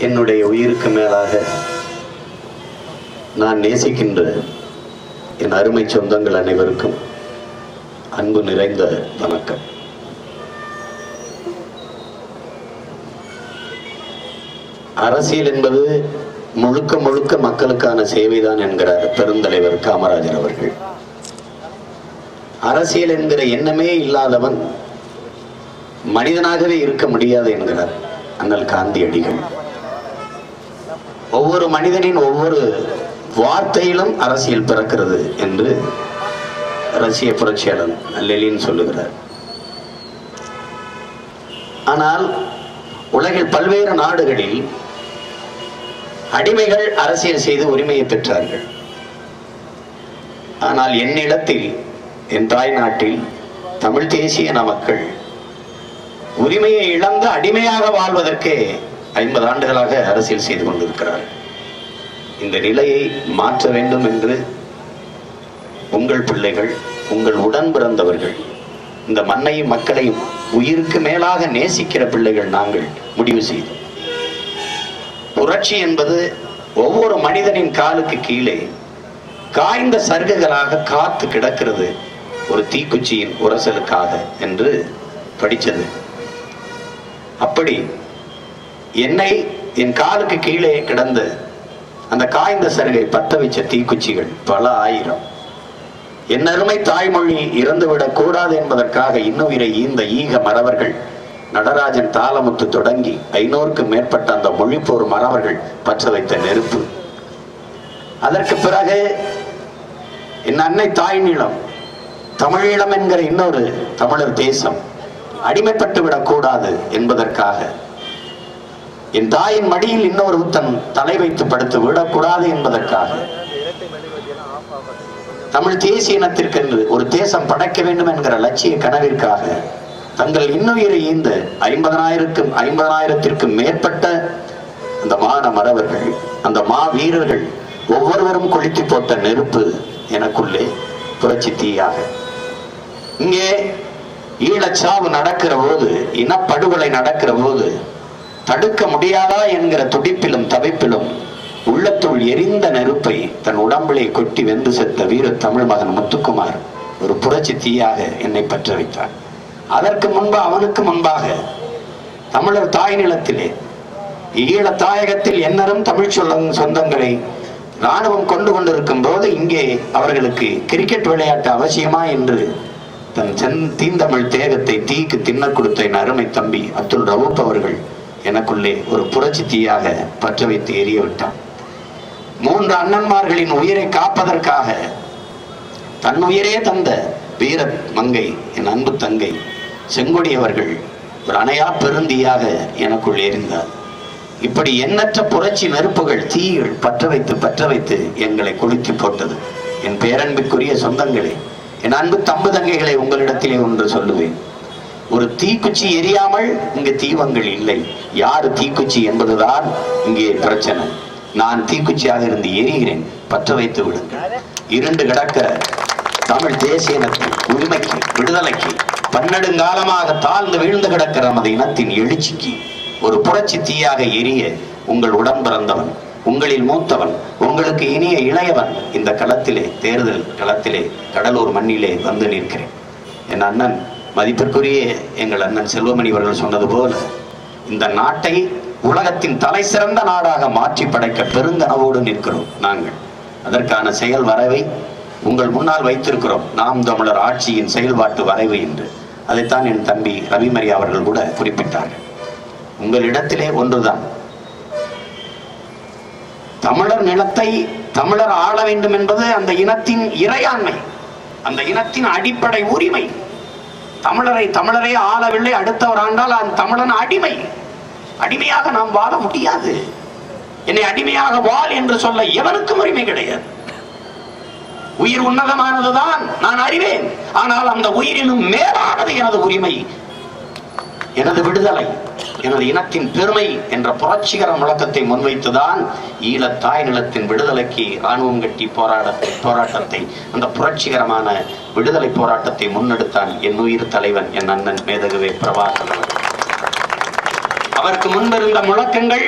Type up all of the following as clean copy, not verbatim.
என்னுடைய உயிருக்கு மேலாக நான் நேசிக்கின்ற என் அருமை சொந்தங்கள் அனைவருக்கும் அன்பு நிறைந்த வணக்கம். அரசியல் என்பது முழுக்க முழுக்க மக்களுக்கான சேவைதான் என்கிறார் பெருந்தலைவர் காமராஜர் அவர்கள். அரசியல் என்கிற எண்ணமே இல்லாதவன் மனிதனாகவே இருக்க முடியாது என்கிறார் அண்ணல் காந்தியடிகள். ஒவ்வொரு மனிதனின் ஒவ்வொரு வார்த்தையிலும் அரசியல் பிறக்கிறது என்று ரஷ்ய புரட்சியாளர் லெனின் சொல்லுகிறார். ஆனால் உலகில் பல்வேறு நாடுகளில் அடிமைகள் அரசியல் செய்து உரிமையை பெற்றார்கள். ஆனால் என்னிடத்தில், என் தாய் நாட்டில் தமிழ் தேசிய மக்கள் உரிமையை இழந்து அடிமையாக வாழ்வதற்கே 50 ஆண்டுகளாக அரசியல் செய்து கொண்டிருக்கிறார்கள். இந்த நிலையை மாற்ற வேண்டும் என்று உங்கள் பிள்ளைகள், உங்கள் உடன் பிறந்தவர்கள், இந்த மண்ணையும் மக்களையும் உயிருக்கு மேலாக நேசிக்கிற பிள்ளைகள் நாங்கள் முடிவு செய்தோம். புரட்சி என்பது ஒவ்வொரு மனிதனின் காலுக்கு கீழே காய்ந்த சருகுகளாக காத்து கிடக்கிறது ஒரு தீக்குச்சியின் உரசலுக்காக என்று படித்தது. அப்படி என்னை என் காலுக்கு கீழே கிடந்த அந்த காய்ந்த சருகை பத்த வச்ச தீக்குச்சிகள் பல ஆயிரம். என் அருமை தாய்மொழி இறந்துவிடக் கூடாது என்பதற்காக இன்னுயிரை ஈந்த ஈக மறவர்கள், நடராஜன் தாளமுத்து தொடங்கி 500க்கும் மேற்பட்ட அந்த மொழிப்போர் மறவர்கள் பற்ற வைத்த நெருப்பு. அதற்கு பிறகு என் அன்னை தாய் நிலம், தமிழீழம் என்கிற இன்னொரு தமிழர் தேசம் அடிமைப்பட்டு விடக்கூடாது என்பதற்காக, என் தாயின் மடியில் இன்னொரு தன் தலை வைத்து படுத்து விடக்கூடாது என்பதற்காக, தமிழ் தேசிய இனத்திற்கென்று ஒரு தேசம் படைக்க வேண்டும் என்கிற லட்சிய கனவிற்காக தங்கள் இன்னுயிரை ஈந்த 50,000த்திற்கும் மேற்பட்ட அந்த மான மறவர்கள், அந்த மா வீரர்கள் ஒவ்வொருவரும் கொளுத்தி போட்ட நெருப்பு எனக்குள்ளே புரட்சி தீயாக. இங்கே ஈழச்சாவு நடக்கிற போது, இனப்படுகொலை நடக்கிற போது தடுக்க முடியாதா என்கிற துடிப்பிலும் தவிப்பிலும் உள்ளத்துள் எரிந்த நெருப்பை தன் உடம்பிலே கொட்டி வெந்து செத்த வீர தமிழ் மகன் முத்துக்குமார் ஒரு புரட்சி தீயாக என்னை பற்ற வைத்தார். அதற்கு முன்பு, அவனுக்கு முன்பாக தமிழர் தாய் நிலத்திலே, ஈழ தாயகத்தில் என்னரும் தமிழ் சொந்தங்களை இராணுவம் கொண்டு கொண்டிருக்கும் போது இங்கே அவர்களுக்கு கிரிக்கெட் விளையாட்டு அவசியமா என்று தன் தீந்தமிழ் தேகத்தை தீக்கு தின்ன கொடுத்த என் அருமை தம்பி அப்துல் ரவூப் அவர்கள் எனக்குள்ளே ஒரு புரட்சி தீயாக பற்ற வைத்து எரிய விட்டான். 3 அண்ணன்மார்களின் உயிரை காப்பதற்காக தன் உயிரே தந்த வீர மங்கை, என் அன்பு தங்கை செங்கொடி அவர்கள் ஒரு அணையா பெருந்தியாக எனக்குள் எரிந்தார். இப்படி எண்ணற்ற புரட்சி நெருப்புகள், தீகள் பற்ற வைத்து எங்களை கொளுத்தி போட்டது. என் பேரன்பிற்குரிய சொந்தங்களே, என் அன்பு தம்பு தங்கைகளை, உங்களிடத்திலே ஒன்று சொல்லுவேன். ஒரு தீக்குச்சி எரியாமல் இங்கு தீவங்கள் இல்லை. யாரு தீக்குச்சி என்பதுதான் இங்கே பிரச்சனை. நான் தீக்குச்சியாக இருந்து எரிகிறேன், பற்ற வைத்து விடுங்கள். இருண்டு கிடக்கிற தமிழ் தேசிய உரிமைக்கு, விடுதலைக்கு, பன்னெடுங்காலமாக தாழ்ந்து வீழ்ந்து கிடக்கிற நமது இனத்தின் எழுச்சிக்கு ஒரு புரட்சி தீயாக எரிய உங்கள் உடன் பிறந்தவன், உங்களில் மூத்தவன், உங்களுக்கு இனிய இளையவன் இந்த களத்திலே, தேர்தல் களத்திலே, கடலூர் மண்ணிலே வந்து நிற்கிறேன். என் அண்ணன், மதிப்பிற்குரிய எங்கள் அண்ணன் செல்வமணி அவர்கள் சொன்னது போல, இந்த நாட்டை உலகத்தின் தலை சிறந்த நாடாக மாற்றி படைக்க பெருங்கனவோடு நிற்கிறோம் நாங்கள். அதற்கான செயல் வரைவை உங்கள் முன்னால் வைத்திருக்கிறோம். நாம் தமிழர் ஆட்சியின் செயல்பாட்டு வரைவு என்று. அதைத்தான் என் தம்பி ரவிமரி அவர்கள் கூட குறிப்பிட்டார்கள். உங்களிடத்திலே ஒன்றுதான், தமிழர் நிலத்தை தமிழர் ஆள வேண்டும் என்பது அந்த இனத்தின் இறையாண்மை, அந்த இனத்தின் அடிப்படை உரிமை. தமிழரை ஆளவில்லை, அடுத்தவர் ஆண்டால் அந்த தமிழன் அடிமை. அடிமையாக நாம் வாழ முடியாது. என்னை அடிமையாக வாழ் என்று சொல்ல எவனுக்கும் உரிமை கிடையாது. உயிர் உன்னதமானதுதான், நான் அறிவேன். ஆனால் அந்த உயிரினும் மேலானது எனது உரிமை, எனது விடுதலை, எனது இனத்தின் பெருமை என்ற புரட்சிகர முழக்கத்தை முன்வைத்துதான் ஈழத் தாய் நிலத்தின் விடுதலைக்கு இராணுவம் கட்டி போராட்டத்தை, அந்த புரட்சிகரமான விடுதலை போராட்டத்தை முன்னெடுத்தான் என் உயிர் தலைவன், என் அண்ணன் மேதகுவே பிரபாகரன். அவருக்கு முன்பிருந்த முழக்கங்கள்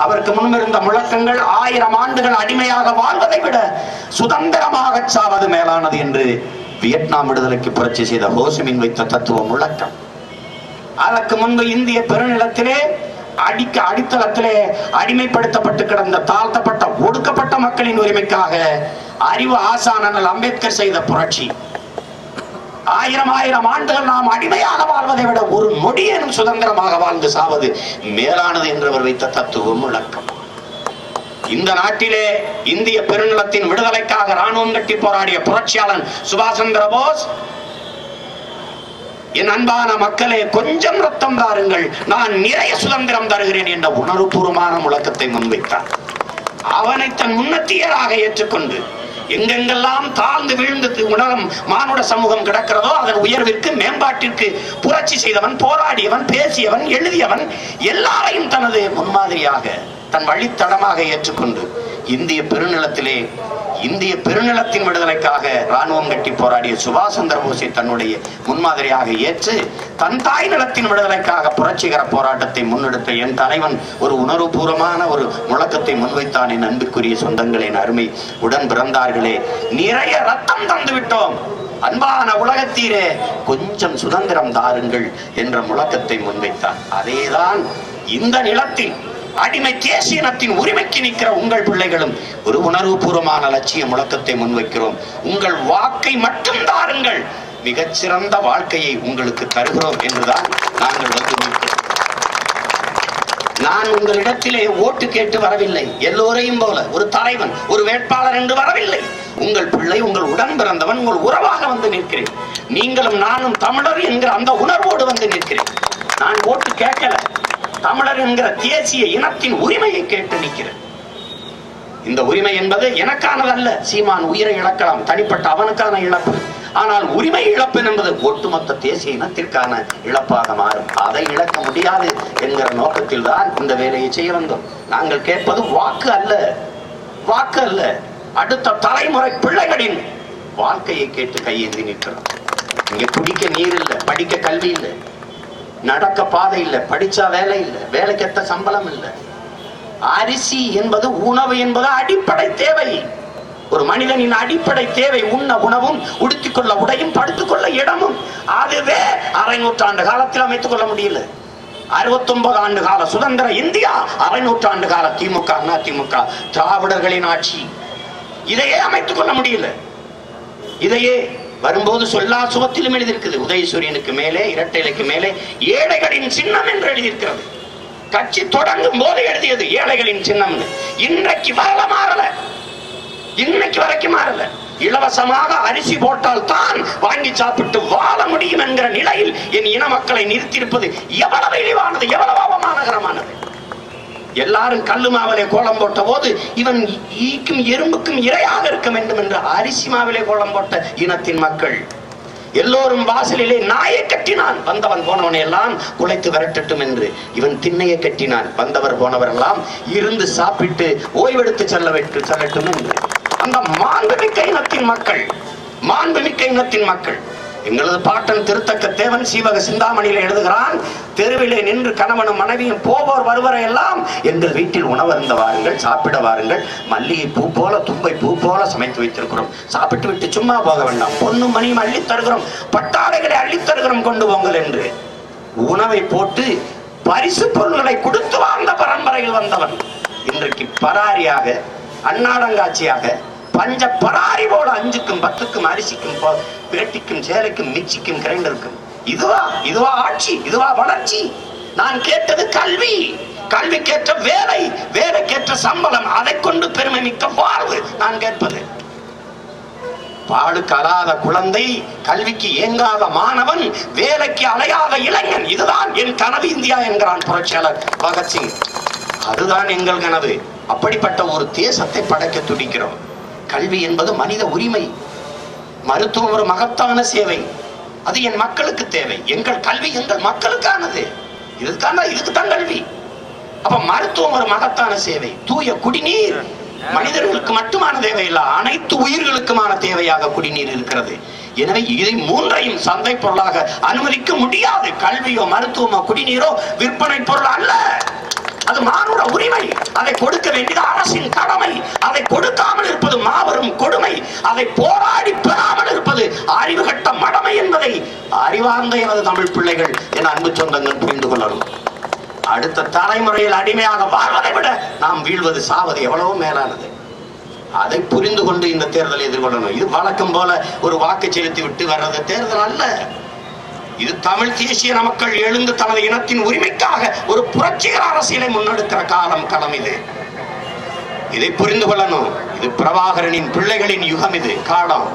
அவருக்கு முன்பிருந்த முழக்கங்கள் 1000 ஆண்டுகள் அடிமையாக வாழ்வதை விட சுதந்திரமாக சாவது மேலானது என்று வியட்நாம் விடுதலைக்கு புரட்சி செய்த ஹோசிமின் வைத்த தத்துவ முழக்கம். அதற்கு முன்பு இந்திய பெருநிலத்திலே அடித்தளத்திலே அடிமைப்படுத்தப்பட்டு கிடந்த தாழ்த்தப்பட்ட ஒடுக்கப்பட்ட மக்களின் உரிமைக்காக அறிவு ஆசானல் அம்பேத்கர் செய்த புரட்சி. 1000 ஆண்டுகள் நாம் அடிமையாக வாழ்வதை விட ஒரு நொடியேனும் சுதந்திரமாக வாழ்ந்து சாவது மேலானது என்றவர் வைத்த தத்துவம் முழக்கம். இந்த நாட்டிலே இந்திய பெருநிலத்தின் விடுதலைக்காக ராணுவம் கட்டி போராடிய புரட்சியாளன் சுபாஷ் சந்திர போஸ், என் அன்பான மக்களே கொஞ்சம் ரத்தம் தாருங்கள், நான் நிறைய சுதந்திரம் தருகிறேன் என்ற உணர்வுபூர்வமான முழக்கத்தை முன்வைத்தார். அவனை தன் முன்னத்தியராக ஏற்றுக்கொண்டு எங்கெங்கெல்லாம் தாழ்ந்து விழுந்து உணரும் மானுட சமூகம் கிடக்கிறதோ அதன் உயர்விற்கு மேம்பாட்டிற்கு புரட்சி செய்தவன், போராடியவன், பேசியவன், எழுதியவன், எல்லாரையும் தனது முன்மாதிரியாக தன் வழித்தடமாக ஏற்றுக்கொண்டு இந்திய பெருநிலத்தின் விடுதலைக்காக ராணுவம் கட்டி போராடிய சுபாஷ் சந்திர போஸை தன்னுடைய முன்மாதிரியாக ஏற்று தன் தாய் நிலத்தின் விடுதலைக்காக புரட்சிகர போராட்டத்தை முன்னெடுத்த என் தலைவன் ஒரு உணர்வுபூர்வமான ஒரு முழக்கத்தை முன்வைத்தான். என் அன்புக்குரிய சொந்தங்களின் அருமை உடன் பிறந்தார்களே, நிறைய ரத்தம் தந்து விட்டோம், அன்பான உலகத்தீரே கொஞ்சம் சுதந்திரம் தாருங்கள் என்ற முழக்கத்தை முன்வைத்தான். அதேதான் இந்த நிலத்தில் அடிமை தேசியனத்தின் உரிமைக்கு நிற்கிற உங்கள் பிள்ளைகளும் ஒரு உணர்வுபூர்வமான லட்சிய முழக்கத்தை முன்வைக்கிறோம். உங்கள் வாக்கை மட்டும் தாருங்கள், மிகச்சிறந்த வாழ்க்கையை உங்களுக்கு தருகிறோம் என்றுதான் நாங்கள் வந்து நிற்கிறோம். நான் உங்களிடத்திலே ஓட்டு கேட்டு வரவில்லை, எல்லோரையும் போல ஒரு தலைவன் ஒரு வேட்பாளர் என்று வரவில்லை. உங்கள் பிள்ளை, உங்கள் உடன் பிறந்தவன், உங்கள் உறவாக வந்து நிற்கிறேன். நீங்களும் நானும் தமிழர் என்கிற அந்த உணர்வோடு வந்து நிற்கிறேன். நான் ஓட்டு கேட்கல, தமிழர் என்கிற தேசிய இனத்தின் உரிமையை கேட்டு நிற்கிறேன். இந்த உரிமை என்பது எனக்கானதல்ல. சீமான் உயிரை இழக்கலாம், தனிப்பட்ட அவனுக்கான இழப்பு. ஆனால் உரிமை இழப்பு என்பது ஒட்டுமொத்த தேசிய இனத்திற்கான இழப்பாக மாறும். அதை இழக்க முடியாது என்கிற நோக்கத்தில் தான் இந்த வேலையை செய்ய வந்தோம். நாங்கள் கேட்பது வாக்கு அல்ல, அடுத்த தலைமுறை பிள்ளைகளின் வாழ்க்கையை கேட்டு கையேந்தி நிற்கிறோம். இங்க குடிக்க நீர் இல்லை, படிக்க கல்வி இல்லை, நடக்க பாதை இல்லை, படிச்சா வேலை இல்லை, வேலைக்கேற்ற சம்பளம் இல்லை. அரிசி என்பது உணவு என்பது அடிப்படை தேவை. ஒரு மனிதனின் அடிப்படை தேவை உண்ண உணவும், உடுத்திக்கொள்ள உடையும், படுத்துக்கொள்ள இடமும். அதுவே 600 நூற்றாண்டு காலத்தில் அமைத்துக் கொள்ள முடியல. 69 ஆண்டு கால சுதந்திர இந்தியா, 600 நூற்றாண்டு கால திமுக அதிமுக திராவிடர்களின் ஆட்சி, இதையே அமைத்துக் கொள்ள முடியல. இதையே வரும்போது சொல்லா சுவத்திலும் எழுதியிருக்கிறது. உதயசூரியனுக்கு மேலே, இரட்டை இலைக்கு மேலே ஏழைகளின் சின்னம் என்று எழுதியிருக்கிறது. கட்சி தொடங்கும் போது எழுதியது ஏழைகளின் சின்னம். இன்றைக்கு மாறல, இன்னைக்கு வரைக்கும் மாறல. இலவசமாக அரிசி போட்டால் தான் வாங்கி சாப்பிட்டு வாழ முடியும் என்கிற நிலையில் என் இன மக்களை நிறுத்தியிருப்பது எவ்வளவு இழிவானது, எவ்வளவு அவமானகரமானது. எல்லாரும் கல்லு மாவிலே கோலம் போட்ட போது இவன் ஈக்கும் எறும்புக்கும் இரையாக இருக்க வேண்டும் என்று அரிசி மாவிலே கோலம் போட்ட இனத்தின் மக்கள் எல்லோரும் வாசலிலே நாயை கட்டினான். வந்தவன் போனவனை எல்லாம் குலைத்து விரட்டட்டும் என்று இவன் திண்ணையை கட்டினான். வந்தவர் போனவர் எல்லாம் இருந்து சாப்பிட்டு ஓய்வெடுத்து செல்லட்டும் என்று அந்த மாண்புமிக்க இனத்தின் மக்கள் எங்களது பாட்டன் திருத்தக்க தேவன் சீவக சிந்தாமணியில எழுதுகிறான், தெருவிலே நின்று கணவனும் மனைவியும் போவோர் வருவரை எல்லாம் எங்கள் வீட்டில் உணவருந்த வாருங்கள், சாப்பிட வாருங்கள், மல்லிகை பூ போல தும்பை பூ போல சமைத்து வைத்திருக்கிறோம், சாப்பிட்டு விட்டு சும்மா போக வேண்டாம், பொண்ணும் மணியும் அள்ளித் தருகிறோம், பட்டாடைகளை அள்ளித் தருகிறோம், கொண்டு போங்கள் என்று உணவை போட்டு பரிசு பொருள்களை கொடுத்து வாழ்ந்த பரம்பரையில் வந்தவன் இன்றைக்கு பராரியாக, அன்னாடங்காட்சியாக, பஞ்ச பராரி போல 5க்கும் 10க்கும் அரிசிக்கும் பேட்டிக்கும் சேலைக்கும் மிச்சிக்கும் கிரைண்டருக்கும். இதுவா ஆட்சி? இதுவா வளர்ச்சி? நான் கேட்டது கல்விக்கேற்ற வேலை, வேலைக்கேற்ற சம்பளம், அதை கொண்டு பெருமை மிக்க வாழ்வு நான் கேட்பது. பாடுக்கு அழாத குழந்தை, கல்விக்கு ஏங்காத மாணவன், வேலைக்கு அலையாத இளைஞன், இதுதான் என் கனவு இந்தியா என்கிறான் புரட்சியாளர் பகத்சிங். அதுதான் எங்கள் கனவு. அப்படிப்பட்ட ஒரு தேசத்தை படைக்க துடிக்கிறோம். கல்வி என்பது மனித உரிமை, மருத்துவம் ஒரு மகத்தான சேவை, அது என் மக்களுக்கு தேவை. எங்கள் கல்வி எங்கள் மக்களுக்கானது, இதுக்குத்தான் கல்வி. அப்ப மருத்துவம் ஒரு மகத்தான சேவை, தூய குடிநீர் மனிதர்களுக்கு மட்டுமான தேவையில்லை, அனைத்து உயிர்களுக்குமான தேவையாக குடிநீர் இருக்கிறது. எனவே இதை மூன்றையும் சந்தை பொருளாக அனுமதிக்க முடியாது. கல்வியோ மருத்துவமோ குடிநீரோ விற்பனை பொருள் அல்ல. அது மானுட உரிமை. அதை கொடுக்க வேண்டியது அரசின் கடமை. அதை கொடுக்காமல் இருப்பது மாபெரும் கொடுமை. அதை போராடி பெறாமல் இருப்பது அறிவு கட்ட மடமை என்பதை அறிவார்ந்த எனது தமிழ் பிள்ளைகள் என அன்பு சொந்தங்கள் புரிந்து கொள்ளணும். அடுத்த தலைமுறையில் அடிமையாக வாழ்வதை விட நாம் வீழ்வது சாவது எவ்வளவோ மேலானது. அதை புரிந்து கொண்டு இந்த தேர்தலை எதிர்கொள்ளணும். இது வழக்கம் போல ஒரு வாக்கு செலுத்தி விட்டு வர்றது தேர்தல் அல்ல. இது தமிழ் தேசிய மக்கள் எழுந்து தனது இனத்தின் உரிமைக்காக ஒரு புரட்சிகர அரசியலை முன்னெடுக்கிற களம் இது. இதை புரிந்து கொள்ளணும். இது பிரபாகரனின் பிள்ளைகளின் யுகம். இது காலம்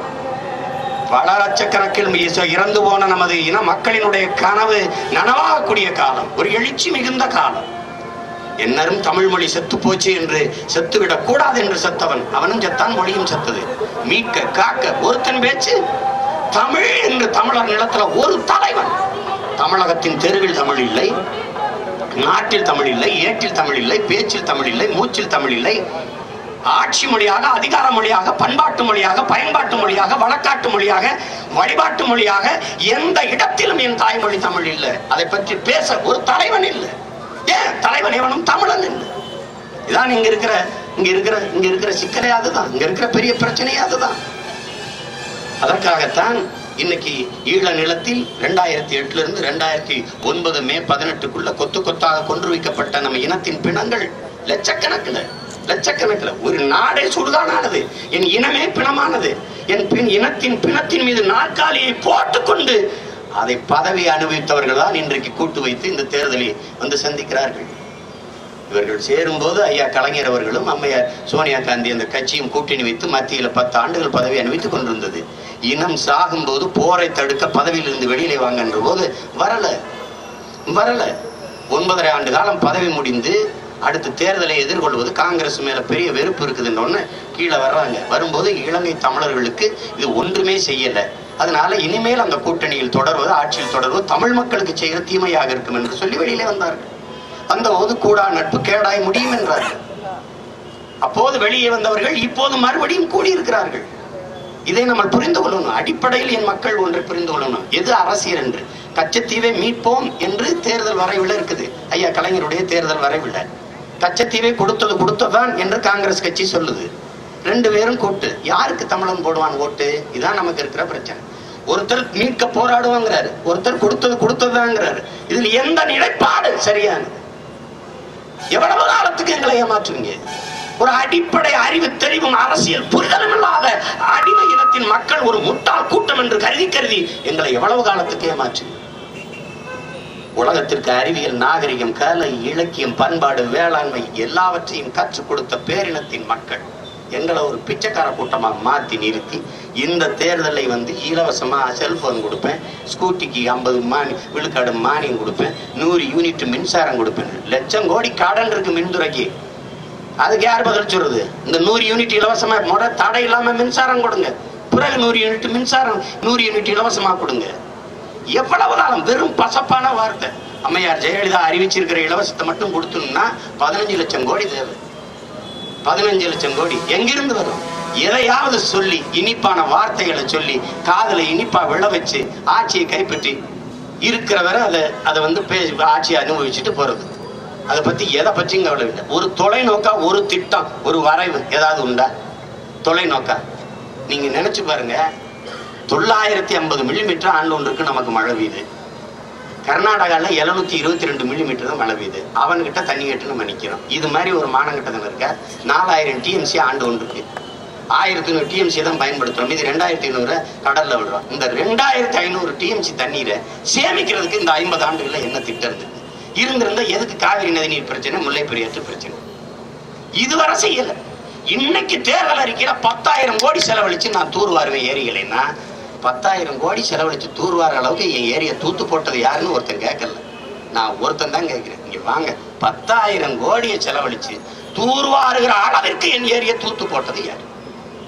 பல லட்சக்கணக்கில் இறந்து போன நமது இன மக்களினுடைய கனவு நனவாகக்கூடிய காலம். ஒரு எழுச்சி மிகுந்த காலம். என்னரும் தமிழ் மொழி செத்து போச்சு என்று செத்துவிடக் கூடாது என்று செத்தவன் அவனும் செத்தான், மொழியும் செத்தது. மீட்க காக்க ஒருத்தன் பேச்சு. தமிழ் என்று தமிழர் நிலத்துல ஒரு தலைவன். தமிழகத்தின் தெருவில் தமிழ் இல்லை, நாட்டில் தமிழ் இல்லை, ஏட்டில் தமிழ் இல்லை, பேச்சில் தமிழ் இல்லை, மூச்சில் தமிழ் இல்லை. ஆட்சி மொழியாக, அதிகார மொழியாக, பண்பாட்டு மொழியாக, பயன்பாட்டு மொழியாக, வழக்காட்டு மொழியாக, வழிபாட்டு மொழியாக எந்த இடத்திலும் என் தாய்மொழி தமிழ் இல்லை. அதை பற்றி பேச ஒரு தலைவன் இல்லை. ஏன் தலைவன் எவனும் தமிழன் இல்லை. இதான் இங்க இருக்கிற சிக்கலே அதுதான். இங்க இருக்கிற பெரிய பிரச்சனையே அதுதான். அதற்காகத்தான் இன்னைக்கு ஈழ நிலத்தில் 2008 இருந்து 2009 மே 18க்குள்ள கொத்து கொத்தாக கொன்று வைக்கப்பட்ட நம்ம இனத்தின் பிணங்கள் லட்சக்கணக்கில் ஒரு நாடே சுடுகாடானது. என் இனமே பிணமானது. என் இனத்தின் பிணத்தின் மீது நாற்காலியை போட்டுக்கொண்டு அதை பதவி அனுபவித்தவர்கள் தான் இன்றைக்கு கூட்டு வைத்து இந்த தேர்தலை வந்து சந்திக்கிறார்கள். இவர்கள் சேரும் போது ஐயா கலைஞர் அவர்களும் அம்மையார் சோனியா காந்தி அந்த கட்சியும் கூட்டணி வைத்து மத்தியில 10 ஆண்டுகள் பதவி அனுபவித்துக் கொண்டிருந்தது. இனம் சாகும் போது போரை தடுக்க பதவியிலிருந்து வெளியிலே வாங்கன்ற போது வரல 9.5 ஆண்டு காலம் பதவி முடிந்து அடுத்த தேர்தலை எதிர்கொள்வது காங்கிரஸ் மேல பெரிய வெறுப்பு இருக்குதுன்னு கீழே வர்றாங்க. வரும்போது இலங்கை தமிழர்களுக்கு இது ஒன்றுமே செய்யல. அதனால இனிமேல் அந்த கூட்டணியில் தொடர்வது, ஆட்சியில் தொடர்வது தமிழ் மக்களுக்கு செய்கிற தீமையாக இருக்கும் என்று சொல்லி வெளியிலே வந்தார்கள். அந்த போது கூடா நட்பு கேடாய் முடியும் என்றார்கள். அப்போது வெளியே வந்தவர்கள் இப்போது மறுபடியும் கூடியிருக்கிறார்கள். இதை நம்ம புரிந்து கொள்ளணும். அடிப்படையில் என் மக்கள் ஒன்றை புரிந்து கொள்ளணும். எது அரசியல் என்று. கச்சத்தீவை மீட்போம் என்று தேர்தல் வரைவில் இருக்குது. ஐயா கலைஞருடைய தேர்தல் வரைவில் கச்சத்தீவை கொடுத்ததான் என்று காங்கிரஸ் கட்சி சொல்லுது. 2 பேரும் கூட்டு. யாருக்கு தமிழன் போடுவான் ஓட்டு? இதான் நமக்கு இருக்கிற பிரச்சனை. ஒருத்தர் மீட்க போராடுவாங்கிறாரு, ஒருத்தர் கொடுத்ததுதாங்கிறாரு. இதுல எந்த நிலைப்பாடு சரியானது? எவ்வளவு காலத்துக்கு எங்களை ஏமாற்றுவீங்க? ஒரு அடிப்படை அறிவு தெரிவும் அரசியல் புரிதலும் இல்லாத அடிமை இனத்தின் மக்கள் ஒரு முட்டாள் கூட்டம் என்று கருதி எங்களை எவ்வளவு காலத்துக்கு ஏமாற்றுவீங்க? உலகத்திற்கு அறிவியல், நாகரிகம், கலை, இலக்கியம், பண்பாடு, வேளாண்மை எல்லாவற்றையும் கற்றுக் கொடுத்த பேரினத்தின் மக்கள் எங்களை ஒரு பிச்சைக்கார கூட்டமா மாத்தி நிறுத்தி இந்த தேர்தலை வந்து இலவசமா செல்போன் கொடுப்பேன், ஸ்கூட்டிக்கு 50 விழுக்காடு மானியம் கொடுப்பேன், 100 யூனிட் மின்சாரம் கொடுப்பேன். லட்சம் கோடி கடன் இருக்கு மின்துறைக்கு. அதுக்கு யார் பதில் சொல்றது? இந்த 100 யூனிட் இலவசமா தடை இல்லாம மின்சாரம் கொடுங்க, பிறகு 100 யூனிட் மின்சாரம் 100 யூனிட் இலவசமா கொடுங்க. எவ்வளவு காலம்? வெறும் பசப்பான வார்த்தை. அம்மையார் ஜெயலலிதா அறிவிச்சிருக்கிற இலவசத்தை மட்டும் கொடுத்தோம்னா 15 லட்சம் கோடி தேவை. 15 லட்சம் கோடி எங்கிருந்து வரும்? எதையாவது சொல்லி இனிப்பான வார்த்தைகளை சொல்லி காதலை இனிப்பா விழ வச்சு ஆட்சியை கைப்பற்றி இருக்கிற வரை அதை வந்து ஆட்சியை அனுபவிச்சுட்டு போறது. அதை பத்தி எதை பற்றியும் கவலை இல்லை. ஒரு தொலைநோக்கா, ஒரு திட்டம், ஒரு வரைவு ஏதாவது உண்டா? தொலைநோக்கா நீங்க நினைச்சு பாருங்க. 950 மில்லிமீட்டர் ஆண்டு ஒன்றுக்கு நமக்கு மழை பெய்யுது. கர்நாடகால 722 மில்லிமீட்டர் தான் மழை பெய்யுது. அவன்கிட்ட தண்ணி கேட்டு நம்ம நிக்கிறோம். இது மாதிரி ஒரு மாநகட்டத்தில் இருக்க 4000 டிஎம்சி ஆண்டு ஒன்றுக்கு 1100 டிஎம்சி தான் பயன்படுத்துறோம். இது 2500 கடல்ல விடுறோம். இந்த 2500 டிஎம்சி தண்ணீரை சேமிக்கிறதுக்கு இந்த 50 ஆண்டுகள்ல என்ன திட்டம் இருந்திருந்தா எதுக்கு காவிரி நதி நீர் பிரச்சனை, முல்லை பெரியாற்று பிரச்சனை இதுவரை செய்யல. இன்னைக்கு தேர்தல் அறிக்கையில 10,000 கோடி செலவழிச்சு நான் தூர்வாருவேன் ஏரிகளைன்னா 10,000 கோடி செலவழிச்சு தூர்வார அளவுக்கு என் ஏரியா தூத்து போட்டது யாருன்னு ஒருத்தன் கேட்கல. நான் ஒருத்தன் தான் கேட்கிறேன். இங்க வாங்க, 10,000 கோடியை செலவழிச்சு தூர்வாருகிற அளவிற்கு என் ஏரியா தூத்து போட்டது யாரு?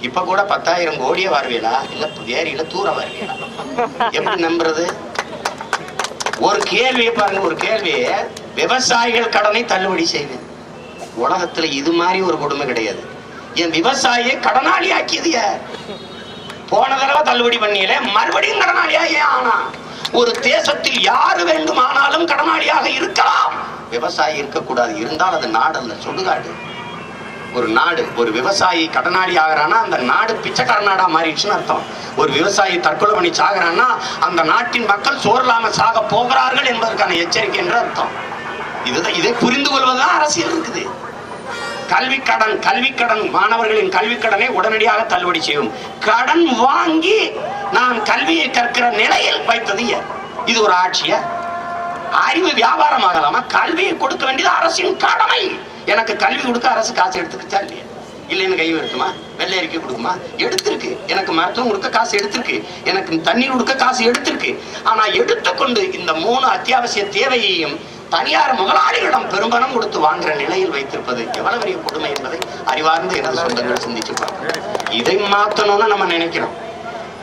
இப்ப கூட 10,000 கோடியே வருவீங்களா? இல்ல ஏரியில தூர வருவீங்களா? எப்படி நம்புறது? ஒரு கேள்வியை பாருங்க. ஒரு கேள்வியை, விவசாயிகள் கடனை தள்ளுபடி செய்வேன். உலகத்துல இது மாதிரி ஒரு கொடுமை கிடையாது. என் விவசாயியை கடனாளி ஆக்கியது யார்? போன தடவை தள்ளுபடி பண்ணியல, மறுபடியும் கடனாளியா ஏன் ஆனா? ஒரு தேசத்தில் யாரு வேண்டுமானாலும் கடனாளியாக இருக்கலாம். விவசாயி இருக்கக்கூடாது. இருந்தால் அது நாடு அல்ல, சுடுகாடு. ஒரு நாடு, ஒரு விவசாயி கடனாளி ஆகிறான்னா அந்த நாடு பிச்சைக்கார நாடா மாறிடுச்சுன்னு அர்த்தம். ஒரு விவசாயி தற்கொலை பண்ணி சாகிறான்னா அந்த நாட்டின் மக்கள் சோறில்லாம சாக போகிறார்கள் என்பதற்கான எச்சரிக்கை என்று அர்த்தம். இதுதான், இதை புரிந்து கொள்வதுதான் அரசியல் இருக்குது. கல்விக்கடன் மாணவர்களின் கல்விக்கடனை உடனடியாக தள்ளுபடி செய்யும். கடன் வாங்கி நான் கல்வியை கற்கிற நிலையில் வைத்தது இது ஒரு ஆட்சியா? அறிவு வியாபாரம் ஆகலாமா? கல்வியை கொடுக்க வேண்டியது அரசின் கடமை. எனக்கு கல்வி கொடுக்க அரசு காசு எடுத்துக்கிச்சா இல்லையா? இல்லைன்னு கை வருத்துமா? வெள்ளை அறிக்கை கொடுக்குமா? எடுத்திருக்கு. எனக்கு மருத்துவம் கொடுக்க காசு எடுத்திருக்கு. எனக்கு தண்ணீர் கொடுக்க காசு எடுத்திருக்கு. ஆனா எடுத்துக்கொண்டு இந்த 3 அத்தியாவசிய தேவையையும் தனியார் முதலாளிகளிடம் பெரும்பணம் கொடுத்து வாங்குற நிலையில் வைத்திருப்பது எவ்வளவு பெரிய கொடுமை என்பதை அறிவார்ந்து எனது சொந்தங்கள் சிந்திச்சு பார்க்கணும். இதை மாற்றணும்னு நம்ம நினைக்கிறோம்.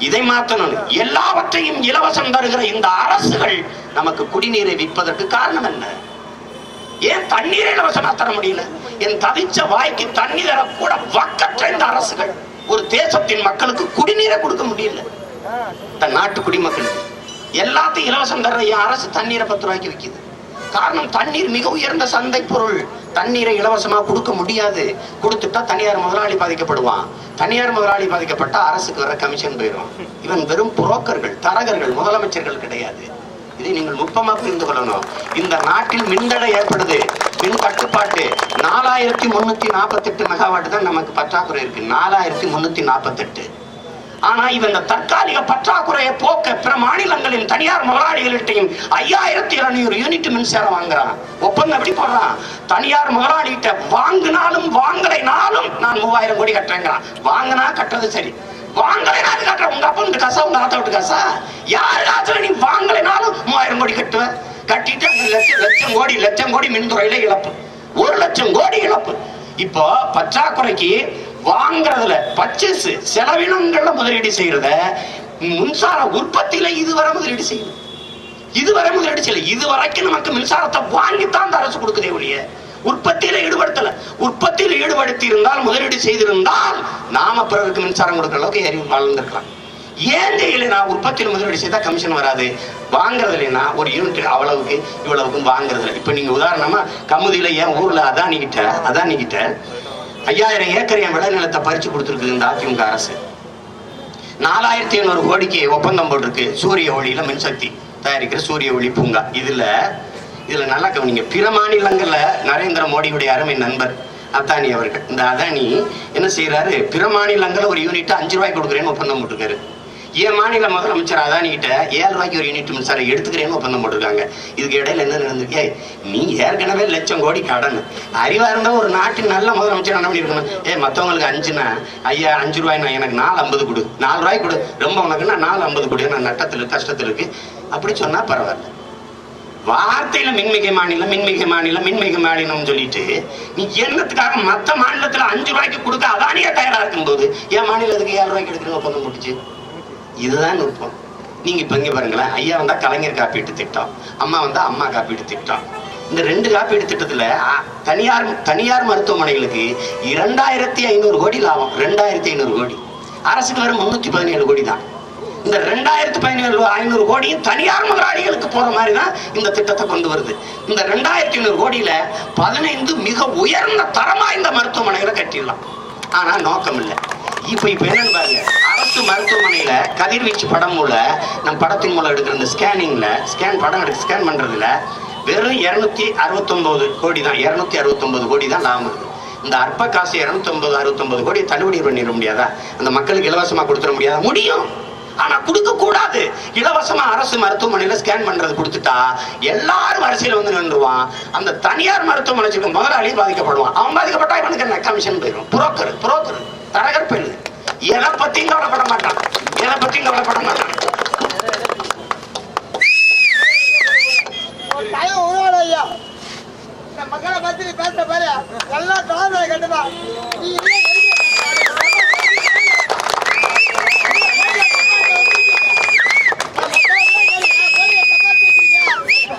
இதை மாற்றணும். எல்லாவற்றையும் இலவசம் தருகிற இந்த அரசுகள் நமக்கு குடிநீரை விற்பதற்கு காரணம் என்ன? ஏன் தண்ணீரை இலவசமா தர முடியல? என் தவிச்ச வாய்க்கு தண்ணி தர கூட வக்கற்ற இந்த அரசுகள் ஒரு தேசத்தின் மக்களுக்கு குடிநீரை கொடுக்க முடியல. தன் நாட்டு குடிமக்களுக்கு எல்லாத்தையும் இலவசம் தர்ற என் அரசு தண்ணீரை 10 ரூபாய்க்கு விற்கிது. காரணம், தண்ணீர் மிக உயர்ந்த சந்தை பொருள். தண்ணீரை இலவசமா கொடுக்க முடியாது. கொடுத்துட்டா தனியார் முதலாளி பாதிக்கப்படுவான். தனியார் முதலாளி பாதிக்கப்பட்டா அரசுக்கு வர கமிஷன் போயிடும். இவன் வெறும் புரோக்கர்கள், தரகர்கள், முதலமைச்சர்கள் கிடையாது. இதை நீங்கள் நுட்பமா புரிந்து கொள்ளணும். இந்த நாட்டில் மின்தடை ஏற்படுது, மின் கட்டுப்பாட்டு. 4348 மெகாவாட் தான் நமக்கு பற்றாக்குறை இருக்கு. 4348. ஆனா இவன் இந்த தற்காலிக பற்றாக்குறையை போக்க பிற மாநிலங்களின் தனியார் முதலாளிகள்கிட்டையும் 5700 யூனிட் மின்சாரம் வாங்குறான். ஒப்பந்தம் எப்படி போடுறான்? தனியார் முதலாளிகிட்ட வாங்கினாலும் வாங்கலைனாலும் நான் 3000 கோடி கட்டுறேங்கிறான். வாங்கினா கட்டுறது சரி, வாங்கலைனா அது கட்டுற. உங்க அப்பா வீட்டு காசா, உங்க ஆத்தா வீட்டு காசா? யாரு காசுல நீ வாங்கலைனாலும் 3000 கோடி கட்டுவ. கட்டிட்டு லட்சம் கோடி மின்துறையில இழப்பு. 1 லட்சம் கோடி இழப்பு. இப்போ பற்றாக்குறைக்கு வாங்கறதுல பர்ச்சேஸ் செலவினங்கள்ல முதலீடு செய்யறத மின்சார உற்பத்தியில இதுவரை முதலீடு செய்யுது. இதுவரைக்கும் நமக்கு மின்சாரத்தை வாங்கித்தான் அந்த அரசு கொடுக்குதே ஒழிய உற்பத்தியில ஈடுபடுத்தல. உற்பத்தியில ஈடுபடுத்தி இருந்தால், முதலீடு செய்திருந்தால் நாம பிறருக்கு மின்சாரம் கொடுக்கிற அளவுக்கு ஏறி வாழ்ந்துருக்கலாம். ஏன் இல்லைன்னா உற்பத்தியில் முதலீடு செய்தா கமிஷன் வராது. வாங்குறது இல்லைன்னா ஒரு யூனிட் அவ்வளவுக்கு இவ்வளவுக்கும் வாங்குறதுல. இப்ப நீங்க உதாரணமா கமுதியில என் ஊர்ல அதானிக்கிட்ட 5000 ஏக்கர் என் விளைநிலத்தை பறிச்சு கொடுத்துருக்கு இந்த அதிமுக அரசு. 4500 கோடிக்கு ஒப்பந்தம் போட்டிருக்கு. சூரிய ஒளியில மின்சக்தி தயாரிக்கிற சூரிய ஒளி பூங்கா. இதுல நல்லா கவனிங்க. பிற மாநிலங்கள்ல நரேந்திர மோடியுடைய அருமை நண்பர் அதானி அவர்கள், இந்த அதானி என்ன செய்யறாரு? பிற மாநிலங்கள்ல ஒரு யூனிட் 5 ரூபாய்க்கு கொடுக்குறேன்னு ஒப்பந்தம் போட்டிருக்காரு. என் மாநில முதலமைச்சர் அதானி கிட்ட 7 ரூபாய்க்கு ஒரு யூனிட் மின்சாரம் எடுத்துக்கிறேன்னு ஒப்பந்தம் போட்டிருக்காங்க. இதுக்கு இடையில என்ன நடந்திருக்கு? நீ ஏற்கனவே லட்சம் கோடி கடன். அறிவா இருந்தா ஒரு நாட்டின் நல்ல முதலமைச்சர் என்ன பண்ணிருக்கணும்? மத்தவங்களுக்கு 5னா 5 ரூபாய், எனக்கு 4.50 கொடு, 4 ரூபாய்க்கு கொடு, ரொம்ப உனக்குன்னா 4.50 கொடு, நான் நட்டத்துல கஷ்டத்துல இருக்கு அப்படி சொன்னா பரவாயில்ல. வார்த்தையில மின்மிகை மாநிலம் சொல்லிட்டு நீ என்னத்துக்காக மத்த மாநிலத்துல 5 ரூபாய்க்கு கொடுக்க அதானியா தயாரா இருக்கும் போது என் மாநிலத்துக்கு 7 ரூபாய்க்கு எடுக்கிற ஒப்பந்தம் போட்டுச்சு. இதுதான் நுட்பம். நீங்க இப்ப இங்க பாருங்களேன். ஐயா வந்தா கலைஞர் காப்பீட்டு திட்டம், அம்மா வந்தா அம்மா காப்பீட்டு திட்டம். இந்த 2 காப்பீடு திட்டத்துல தனியார் மருத்துவமனைகளுக்கு 2500 கோடி லாபம். 2500 கோடி. அரசுக்கு வெறும் 317 கோடி தான். இந்த 2500 கோடியும் தனியார் முதலாளிகளுக்கு போற மாதிரி தான் இந்த திட்டத்தை கொண்டு வருது. இந்த 2500 கோடியில 15 மிக உயர்ந்த தரமா இந்த மருத்துவமனைகளை கட்டிடலாம். ஆனா நோக்கம் இல்லை. இப்ப என்னன்னு பாருங்க, அரசு மருத்துவமனையில கதிர்வீச்சு படம் மூல நம்ம படத்தின் மூலம் எடுக்கிற இந்த ஸ்கேன் பண்றதுல வெறும் 269 கோடி தான். 269 கோடி தான் லாபம் இருக்கு. இந்த அற்ப காசு 269 கோடி தள்ளுபடி பண்ணிட முடியாதா? அந்த மக்களுக்கு இலவசமா கொடுத்துட முடியாதா? முடியும். ஆனா கொடுக்க கூடாது. இலவசமா அரசு மருத்துவமனையில ஸ்கேன் பண்றது கொடுத்துட்டா எல்லாரும் வரிசையில் வந்து நின்றுவான். அந்த தனியார் மருத்துவமனைக்கு முதலாளி பாதிக்கப்படுவான். அவன் பாதிக்கப்பட்டா இவனுக்கு என்ன கமிஷன் போயிடும். புரோக்கர் தரகர் பெண்ணு எதை பத்தியும் கவலைப்பட மாட்டான். மக்களை பத்தி பேச பாரு எல்லாம் காதலை கட்டுதான்.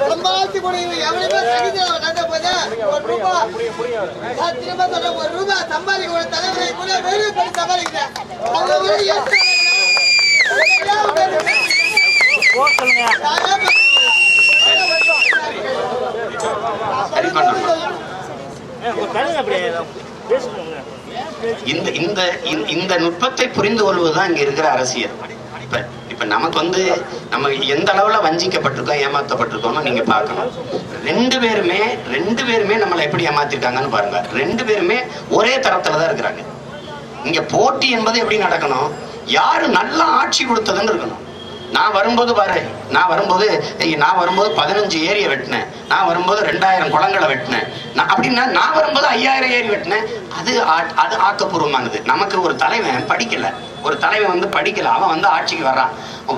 ₹1 சம்பாதிக்க ஒரு தலைமுறை கூட வெறும் பண்ணி சம்பாதிக்கிறேன். சரி பண்ணணும். இந்த நுட்பத்தை புரிந்து கொள்வதுதான் இங்க இருக்கிற அரசியல். இப்ப நமக்கு நம்ம எந்த அளவுல வஞ்சிக்கப்பட்டிருக்கோம், ஏமாத்தப்பட்டிருக்கோம்னு நீங்க பார்க்கணும். ரெண்டு பேருமே நம்மளை எப்படி ஏமாத்திருக்காங்கன்னு பாருங்க. ரெண்டு பேருமே ஒரே தரத்துலதான் இருக்கிறாங்க. இங்க போட்டி என்பது எப்படி நடக்கணும்? யாரு நல்லா ஆட்சி கொடுத்ததுன்னு இருக்கணும். நான் வரும்போது 15 ஏரியை வெட்டினேன், நான் வரும்போது 2000 குளங்களை வெட்டினேன், அப்படின்னா நான் வரும்போது 5000 ஏரி வெட்டினேன். அது ஆக்கப்பூர்வமானது. நமக்கு ஒரு தலைவன் படிக்கல, அவன் ஆட்சிக்கு வர்றான்.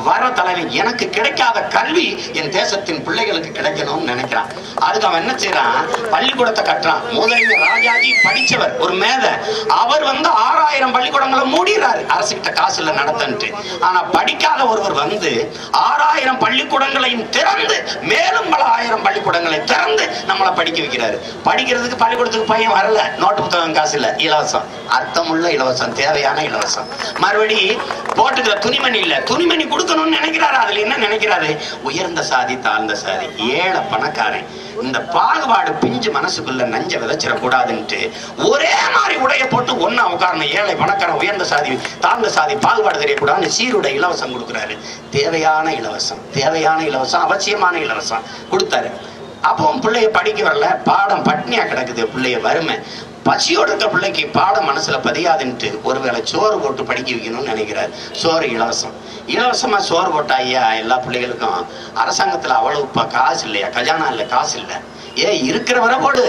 வர தலைவன் எனக்கு கிடைக்காத கல்வி என் தேசத்தின் பிள்ளைகளுக்கு கிடைக்கணும்னு நினைக்கிறான். அதுக்கு அவன் என்ன செய்யறான்? பள்ளிக்கூடத்தை கட்டுறான். முதலில் ராஜாஜி படிச்சவர், ஒரு மேதை, அவர் 6000 பள்ளிக்கூடங்களை மூடிறாரு, அரசுகிட்ட காசு இல்ல நடத்தன்ட்டு. ஆனா படிக்காத ஒருவர் 6000 பள்ளிக்கூடங்களையும் திறந்து மேலும் பல 1000 பள்ளிக்கூடங்களை திறந்து நம்மளை படிக்க வைக்கிறாரு. படிக்கிறதுக்கு பள்ளிக்கூடத்துக்கு பையன் வரல, நோட்டு புத்தகம் காசு இல்ல, இலவசம், அர்த்தமுள்ள இலவசம், தேவையான இலவசம். மறுபடி போட்டுக்கிற துணிமணி இல்ல, துணிமணி கொடுக்கணும்னு நினைக்கிறாரு. அதுல என்ன நினைக்கிறாரு? உயர்ந்த சாதி, தாழ்ந்த சாதி, ஏழை, பணக்காரன், இந்த பாகுபாடு பிஞ்சு மனசுக்குள்ள நஞ்ச விதைச்சிடக்கூடாதுன்ட்டு ஒரே மாதிரி உடைய போட்டு ஒன்னா உட்காரணும். ஏழை, பணக்காரன், உயர்ந்த சாதி, தாழ்ந்த சாதி, பாகுபாடு தெரியக்கூடாதுன்னு சீருடை இலவசம் கொடுக்குறாரு. தேவையான இலவசம், அவசியமான இலவசம் கொடுத்தாரு. அப்போ பிள்ளைய படிக்க வரல, பாடம் பட்னியா கிடக்குது, பிள்ளைய வறுமை, பசியோடு இருக்க பிள்ளைக்கு பாடம் மனசுல பதியாதுன்ட்டு ஒருவேளை சோறு போட்டு படிக்க வைக்கணும்னு நினைக்கிறார். சோறு இலவசமா சோறு போட்டா ஐயா எல்லா பிள்ளைகளுக்கும் அரசாங்கத்துல அவ்வளவு காசு இல்லையா, கஜானா இல்ல, காசு இல்ல. இருக்கிற வர போடு,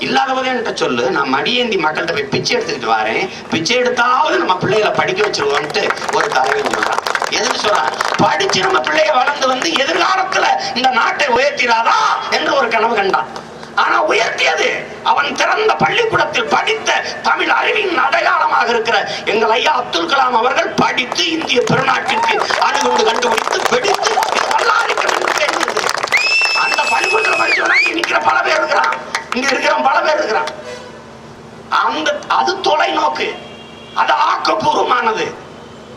இல்லாத போதே என்கிட்ட சொல்லு, நான் மடியேந்தி மக்கள்கிட்ட போய் பிச்சை எடுத்துக்கிட்டு வரேன், பிச்சை எடுத்தாவது நம்ம பிள்ளைகளை படிக்க வச்சிருவோம்ட்டு ஒரு தலைவன் சொல்றான். எதுக்கு சொல்றான்? படிச்சு நம்ம பிள்ளைய வளர்ந்து எதிர்காலத்துல இந்த நாட்டை உயர்த்திடாதா என்று ஒரு கனவு கண்டான். ஆனா உயர்த்தியது அவன் திறந்த பள்ளிக்கூடத்தில் படித்த தமிழ் அறிவின் அடையாளமாக இருக்கிற எங்கள் ஐயா அப்துல் கலாம் அவர்கள் படித்து இந்திய பெருநாட்டிற்கு அணுகுண்டு கண்டுபிடித்து வெடித்து நல்லா இருக்க வேண்டும் தெரிந்தது. அந்த பள்ளிக்கூடத்தில் படிச்சவனா நிக்கிற பல பேர் இருக்கிறான், இங்க இருக்கிற பல பேர் இருக்கிறான். அது தொலைநோக்கு, அது ஆக்கப்பூர்வமானது.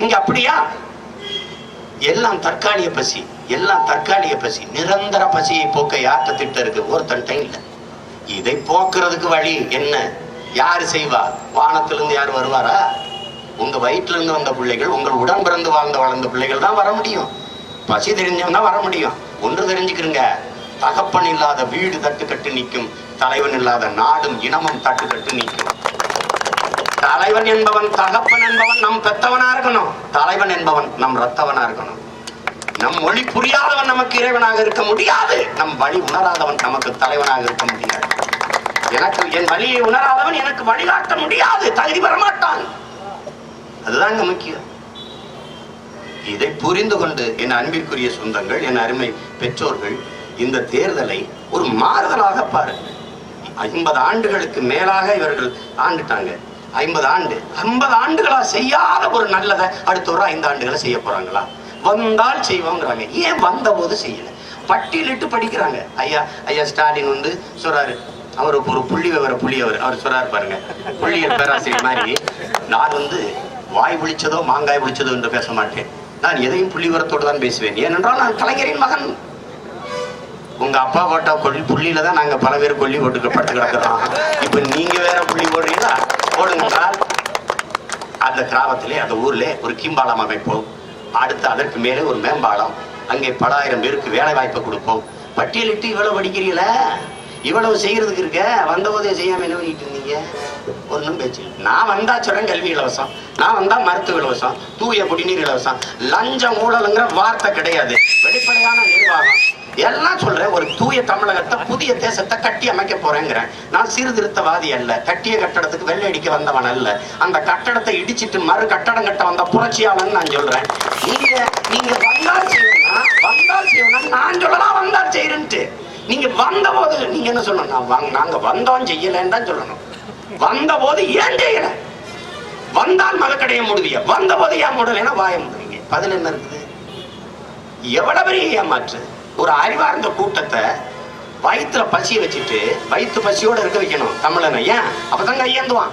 இங்க அப்படியா? எல்லாம் தற்காலிக பசி, நிரந்தர பசியை போக்க யார்கிட்ட திட்டம் இருக்கு? ஒருத்தன் இல்ல. இதை போக்குறதுக்கு வழி என்ன? யாரு செய்வா? வானத்திலிருந்து யாரு வருவாரா? உங்க வயிற்றுல இருந்து வந்த பிள்ளைகள், உங்கள் உடன் பிறந்து வளர்ந்த பிள்ளைகள் தான் வர முடியும். பசி தெரிஞ்சவன் தான் வர முடியும். ஒன்று தெரிஞ்சுக்கிறங்க, தகப்பன் இல்லாத வீடு தட்டுக்கட்டு நிற்கும், தலைவன் இல்லாத நாடும் இனமும் தட்டுக்கட்டு நிற்கும். தலைவன் என்பவன், தகப்பன் என்பவன் நம் பெத்தவனா இருக்கணும், தலைவன் என்பவன் நம் ரத்தவனா இருக்கணும். நம் மொழி புரியாதவன் நமக்கு இறைவனாக இருக்க முடியாது, நம் வழி உணராதவன் நமக்கு தலைவனாக இருக்க முடியாது. எனக்கு என் வழியை உணராதவன் எனக்கு வழிகாட்ட முடியாது, தகுதி வரமாட்டான். அதுதான் முக்கியம். இதை புரிந்து கொண்டு என் அன்பிற்குரிய சொந்தங்கள், என் அருமை பெற்றோர்கள், இந்த தேர்தலை ஒரு மாறுதலாக பாருங்கள். 50 ஆண்டுகளுக்கு மேலாக இவர்கள் ஆண்டுட்டாங்க. 50 ஆண்டுகளா செய்யாத ஒரு நல்லதை அடுத்த ஒரு 5 ஆண்டுகளை செய்ய போறாங்களா? வந்தால் செய்வோங்கிறாங்க. ஏன் வந்த போது செய்யல? பட்டியலிட்டு படிக்கிறாங்க. ஐயா ஸ்டாலின் சொல்றாரு, அவர் ஒரு புள்ளியவர், அவர் சொல்றாரு பாருங்க, புள்ளியல் பேராசிரியர் மாதிரி, நான் வாய் புளிச்சதோ மாங்காய் புளிச்சதோ என்று பேச மாட்டேன், நான் எதையும் புள்ளிவரத்தோடு தான் பேசுவேன். ஏனென்றால் நான் கலைஞரின் மகன். உங்க அப்பா போட்டா புள்ளியில தான் நாங்க பல பேர் கொல்லி போட்டு படுத்து கிடக்கிறோம். இப்ப நீங்க வேற புள்ளி போடுறீங்களா? போடுங்கன்றால் அந்த கிராமத்திலே, அந்த ஊர்ல ஒரு கீம்பாலம் அமைப்போம், அடுத்து அதற்கு மேலே ஒரு மேம்பாலம், அங்கே பல ஆயிரம் பேருக்கு வேலை வாய்ப்பை கொடுப்போம். பட்டியலிட்டு இவ்வளவு படிக்கிறீங்கள, இவ்வளவு செய்யறதுக்கு இருக்க, வந்த போதே செய்யாம என்ன பண்ணிட்டு இருந்தீங்க? ஒன்னும் பேச்சு. நான் வந்தா சொல்றேன் கல்வி இலவசம், நான் வந்தா மருத்துவ இலவசம், தூய குடிநீர் இலவசம், லஞ்சம் ஊழலுங்கிற வார்த்தை கிடையாது, வெளிப்படையான நிர்வாகம் எல்லாம் சொல்றேன். ஒரு தூய தமிழகத்தை, புதிய தேசத்தை கட்டி அமைக்க போறேங்கிறேன். நான் சீர்திருத்தவாதி அல்ல, கட்டிய கட்டடத்துக்கு வெள்ளை அடிக்க வந்தவன் அல்ல, அந்த கட்டடத்தை இடிச்சிட்டு மறு கட்டடம் கட்ட வந்த புரட்சியாளன் நான் சொல்றேன். நீங்க வந்தால் செய்யணும், நான் சொல்லலாம் வந்தால் செய்யறேன்ட்டு. நீங்க வந்த போது நீங்க என்ன சொல்லணும்? நாங்க வந்தோம் செய்யலன்னு தான் சொல்லணும். வந்த போது ஏன் செய்யல? வந்தால் மதக்கடைய முடிவிய, வந்த போது ஏன் மூடலைன்னா வாய முடிவீங்க. பதில் என்ன இருக்குது? எவ்வளவு பெரிய ஏமாற்று! ஒரு அறிவார்ந்த கூட்டத்தை வயிற்றுல பசியை வச்சுட்டு வயிற்று பசியோட இருக்க வைக்கணும் தமிழனை. ஏன்? அப்பதான் கையேந்துவான்,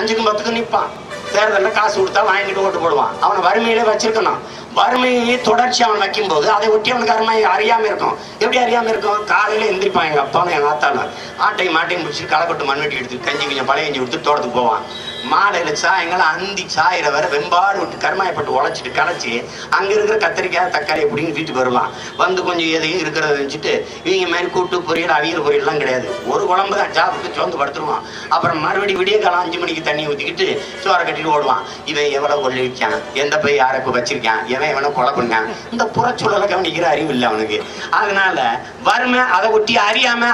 5க்கும் 10க்கும் நிற்பான். தேர்தலில் காசு கொடுத்தா வாங்கிட்டு ஓட்டு போடுவான். அவனை வறுமையிலே வச்சிருக்கணும். வறுமையை தொடர்ச்சி அவன் வைக்கும் போது அதை ஒட்டி அவனுக்கு அருமை அறியாம இருக்கும். எப்படி அறியாம இருக்கும்? காலையில எந்திரிப்பான் எங்க அப்பாவும் எங்க ஆத்தாலும் ஆட்டையும் மாட்டையும் பிடிச்சி களப்பட்டு மண்வெட்டி எடுத்து கஞ்சி கொஞ்சம் பழைய கஞ்சி கொடுத்து தோட்டத்துக்கு போவான். மாலையில சாயங்காலம் அந்தி சாயிர வர வெம்பாடு விட்டு கருமாயப்பட்டு உழைச்சிட்டு களைச்சி அங்க இருக்கிற கத்திரிக்காய் தக்காளியை பிடிங்கி வீட்டுக்கு வருவான். வந்து கொஞ்சம் எதையும் இருக்கிறத வச்சுட்டு இவங்க மாதிரி கூட்டு பொரியல் அவியல் பொரியல்லாம் கிடையாது, ஒரு குழம்பு தான் சாப்பிட்டு சோர்ந்து படுத்துருவான். அப்புறம் மறுபடியும் விடிய காலம் 5 மணிக்கு தண்ணி ஊற்றிக்கிட்டு சோறை கட்டிட்டு ஓடுவான். இவன் எவ்வளவு கொள்ளி வச்சான், எந்த போய் யாருக்கு வச்சிருக்கான், எவனை கொலை பண்ணான், இந்த புறச்சூழலை கவனிக்கிற அறிவு இல்லை அவனுக்கு. அதனால வறுமை, அதை ஒட்டி அறியாம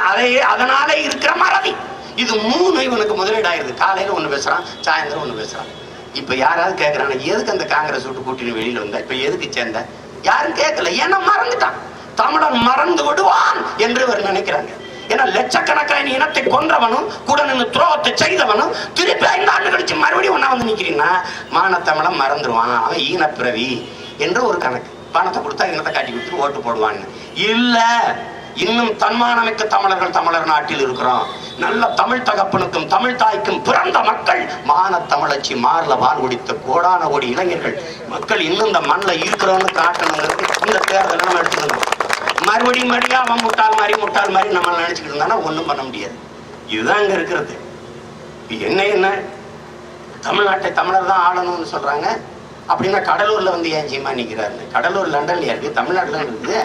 அதனால இருக்கிற மறதி, இது 3 இவனுக்கு முதலீடாயிருது. காலையில ஒண்ணு பேசுறான், சாயந்தரம் ஒண்ணு பேசுறான். இப்ப யாராவது கேட்கறாங்க, எதுக்கு அந்த காங்கிரஸ் விட்டு கூட்டணி வெளியில வந்த, இப்ப எதுக்கு சேர்ந்த? யாரும் கேட்கல, ஏன்னா மறந்துட்டான். தமிழன் மறந்து விடுவான் என்று இவர் நினைக்கிறாங்க. ஏன்னா லட்சக்கணக்கான இனத்தை கொன்றவனும் கூட நின்று துரோகத்தை செய்தவனும் திருப்பி 5 ஆண்டு கழிச்சு மறுபடியும் ஒன்னா வந்து நிக்கிறீங்கன்னா மானத்தமிழன் மறந்துடுவான், அவன் ஈனப்பிறவி என்று ஒரு கணக்கு. பணத்தை கொடுத்தா இனத்தை காட்டி கொடுத்து ஓட்டு போடுவான்னு இல்ல. இன்னும் தன்மானமிக்க தமிழர்கள் தமிழர் நாட்டில் இருக்கிறோம். நல்ல தமிழ் தகப்பனுக்கும் தமிழ் தாய்க்கும் பிறந்த மக்கள், மான தமிழச்சி மாறல வால் ஒடித்த கோடான கோடி இளைஞர்கள் மக்கள் இன்னும் இந்த மண்ணில் இருக்கிறோன்னு காட்டணுங்கிறது இந்த தேர்தலை நம்ம எடுத்துக்கணும். மறுபடியும் அவன் முட்டாள் மாதிரி நம்ம நினைச்சுக்கிட்டு இருந்தானா ஒண்ணும் பண்ண முடியாது. இதுதான் இங்க இருக்கிறது. என்ன தமிழ்நாட்டை தமிழர் தான் ஆளணும்னு சொல்றாங்க. அப்படின்னா கடலூர்ல வந்து ஏன் சீமா நிக்கிறாரு? கடலூர் லண்டன்லயா இருக்கு, தமிழ்நாட்டுல இருக்குது.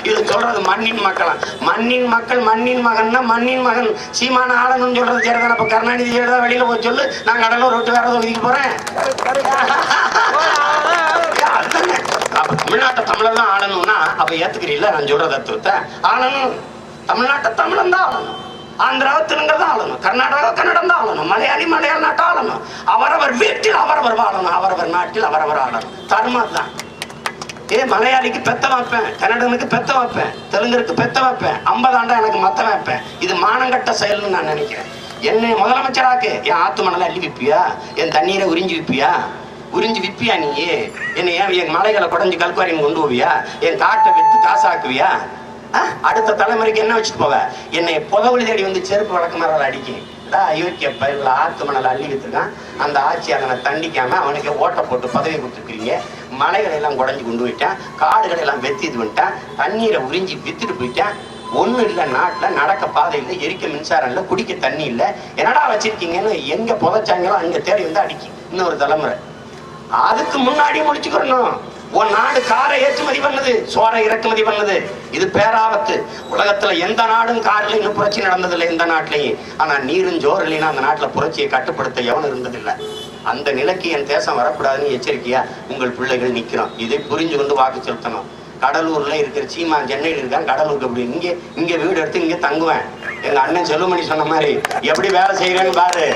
இது சொல்றது மண்ணின் மக்களா? மண்ணின் மக்கள் மண்ணின் மகன்னா மண்ணின் மகன் சீமான ஆளணும்னு சொல்றது சரிதானே. அப்ப கருணாநிதி வெளியில போய் சொல்லு, நான் கடலூர் விட்டு வேற ஒதுக்கி போறேன். அப்ப தமிழ்நாட்டை தமிழர் தான் ஆளணும்னா அப்ப ஏத்துக்கிறீங்களா நான் சொல்ற தத்துவத்தை? ஆளணும், தமிழ்நாட்டை தமிழன் தான் ஆளணும், ஆந்திராவை தெலுங்கு தான் ஆளணும், கர்நாடகா கன்னடம் தான் ஆளணும், மலையாளி மலையாள நாட்டை ஆளணும், அவரவர் வீட்டில் அவரவர் வாழணும், அவரவர் நாட்டில் அவரவர் ஆளணும். தர்மம் தான். மலையாளிக்கு பெத்த வைப்பேன், கன்னடனுக்கு பெத்த வைப்பேன், தெலுங்கருக்கு பெத்த வைப்பேன், 50 ஆண்டா எனக்கு மத்த வைப்பேன். இது மானங்கட்ட செயல்னு நான் நினைக்கிறேன். என்னை முதலமைச்சராக்கு என் ஆத்து மணலை அள்ளி விப்பியா, என் தண்ணீரை உறிஞ்சி விப்பியா, உறிஞ்சி விப்பியா? நீ என்னை ஏன் என் மலைகளை குடஞ்சி கல்குவாரின்னு கொண்டு போவியா, என் காட்டை வித்து காசாக்குவியா? அடுத்த தலைமுறைக்கு என்ன வச்சுட்டு போவ? என்னை புதவழி தேடி வந்து செருப்பு வழக்கு மரல் அடிக்கும். அயோக்கிய பயிரில் ஆத்து மணல் அள்ளி வித்துருக்கான். அந்த ஆட்சியாளனை தண்டிக்காம அவனுக்கு ஓட்ட போட்டு பதவி கொடுத்துருக்கீங்க. மலைகளை எல்லாம் குடஞ்சி கொண்டு போயிட்டான், காடுகளை எல்லாம் வெத்திட்டு வந்துட்டான், தண்ணீரை உறிஞ்சி வித்துட்டு போயிட்டான். ஒண்ணும் இல்லை, நாட்டுல நடக்க பாதை இல்லை, எரிக்க மின்சாரம் இல்லை, குடிக்க தண்ணி இல்லை. என்னடா வச்சிருக்கீங்கன்னு எங்க புதைச்சாங்களோ அங்க தேடி வந்து அடிக்கும் இன்னொரு தலைமுறை. அதுக்கு முன்னாடி முடிச்சுக்கிறணும். உன் நாடு காரை ஏற்றுமதி பண்ணது, சோரை இறக்குமதி பண்ணது. இது பேராபத்து. உலகத்துல எந்த நாடும் காரில் இன்னும் புரட்சி நடந்ததில்லை, எந்த நாட்டிலையும். ஆனா நீரும் ஜோர் இல்லைன்னா அந்த நாட்டுல புரட்சியை கட்டுப்படுத்த எவனும் இருந்ததில்லை. அந்த நிலைக்கு என் தேசம் வரக்கூடாதுன்னு எச்சரிக்கையா உங்கள் பிள்ளைகள் நிக்கிறோம். இதை புரிஞ்சு கொண்டு வாக்கு செலுத்தணும். கடலூர்ல இருக்கிற சீமா சென்னையில் இருக்கான், கடலூருக்கு அப்படி இங்க வீடு எடுத்து இங்க தங்குவேன். எங்க அண்ணன் செல்லுமணி சொன்ன மாதிரி எப்படி வேலை செய்யறேன்னு பாரு.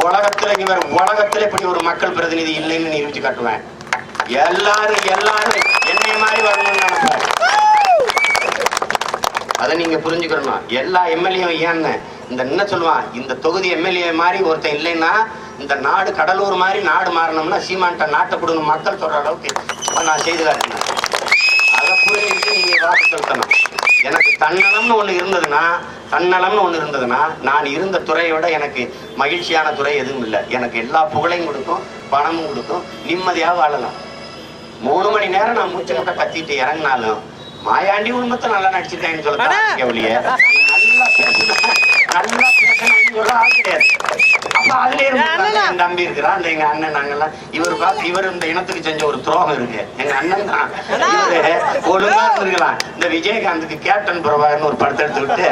உலகத்துல இப்படி ஒரு மக்கள் பிரதிநிதி இல்லைன்னு நிரூபிச்சு காட்டுவேன். எல்லாரும் என்னைய மாதிரி வரணும்னு நினைப்பேன். அதை நீங்க புரிஞ்சுக்கணும். எல்லா எம்எல்ஏ ஏன்னு இந்த என்ன சொல்லுவான், இந்த தொகுதி எம்எல்ஏ மாதிரி ஒருத்தன் இல்லைன்னா இந்த நாடு கடலூர் மாதிரி நாடு மாறணும்னா சீமான்ட்ட நாட்டை கொடுங்க மக்கள் சொல்ற அளவுக்கு நான் செய்து காட்டினேன். அதை புரிஞ்சுட்டு நீங்க வாக்கு செலுத்தணும். எனக்கு தன்னலம்னு ஒண்ணு இருந்ததுன்னா நான் இருந்த துறையோட எனக்கு மகிழ்ச்சியான துறை எதுவும் இல்லை. எனக்கு எல்லா புகழையும் கொடுக்கும், பணமும் கொடுக்கும், நிம்மதியாக வாழலாம். 3 மணி நேரம் நான் மூச்சு முட்டை கத்திட்டு இறங்கினாலும் மாயாண்டி உண்மத்தை நல்லா நடிச்சிருக்கேன்னு சொல்ல நல்லா பேசணும்னு சொல்ல ஆள் கிடையாது. அப்ப அதுல என் தம்பி இருக்கிறான், அந்த எங்க அண்ணன், நாங்கெல்லாம் இவர் இந்த இனத்துக்கு செஞ்ச ஒரு துரோகம் இருக்கு. எங்க அண்ணன் தான் இவரு ஒழுங்கா இருக்கலாம். இந்த விஜயகாந்துக்கு கேப்டன் பிரபாகர்னு ஒரு படத்தை எடுத்து விட்டு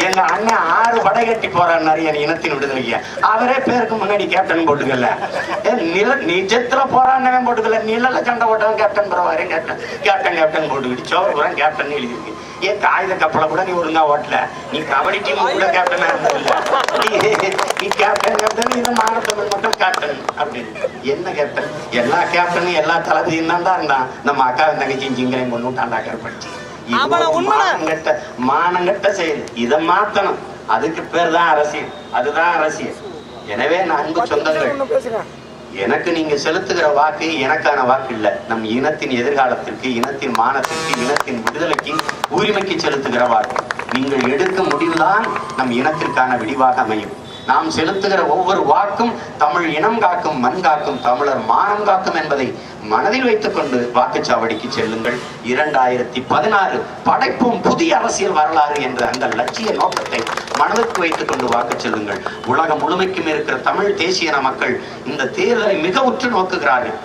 எங்க அண்ணன் 6 படை கட்டி போறாரு என் இனத்தின் விடுதலைக்கு. அவரே பேருக்கு முன்னாடி கேப்டன் போட்டுக்கல, நிஜத்துல போறான்னு போட்டுக்கல, நிழல சண்டை போட்டவன் கேப்டன் பிரபாகரே கேப்டன் போட்டுக்கிட்டு சோழபுரம் கேப்டன் எழுதிருக்கு. ஏன் காகித கப்பலை கூட நீ ஒழுங்கா ஓட்டல, நீ கபடி டீம் கூட கேப்டனா இருந்ததில்ல, நீ கேப்டன் இது மானத்தமிழ் மட்டும் கேப்டன் அப்படின்னு. என்ன கேப்டன்? எல்லா கேப்டனும் எல்லா தளபதியும் தான் இருந்தான். நம்ம அக்கா தங்கச்சியும் சிங்கரையும் கொண்டு விட்டாண்டா கருப்படிச்சு. மானங்கட்ட செயல். இதை மாத்தணும். அதுக்கு பேர் தான் அரசியல். அதுதான் அரசியல். எனவே நான் அன்பு சொந்தங்கள், எனக்கு நீங்க செலுத்துகிற வாக்கு எனக்கான வாக்கு இல்ல. நம் இனத்தின் எதிர்காலத்திற்கு, இனத்தின் மானத்திற்கு, இனத்தின் விடுதலைக்கு, உரிமைக்கு செலுத்துகிற வாக்கு. நீங்கள் எடுக்கும் முடிவுதான் நம் இனத்திற்கான விடிவாக அமையும். நாம் செலுத்துகிற ஒவ்வொரு வாக்கும் தமிழ் இனம் காக்கும், மண் காக்கும், தமிழர் மானம் காக்கும் என்பதை மனதில் வைத்துக் கொண்டு வாக்குச்சாவடிக்கு செல்லுங்கள். 2016 படைப்பும் புதிய அரசியல் வரலாறு என்ற அந்த லட்சிய நோக்கத்தை மனதிற்கு வைத்துக் கொண்டு வாக்கு செல்லுங்கள். உலகம் முழுமைக்கும் இருக்கிற தமிழ் தேசிய மக்கள் இந்த தேர்தலை மிக உற்று நோக்குகிறார்கள்.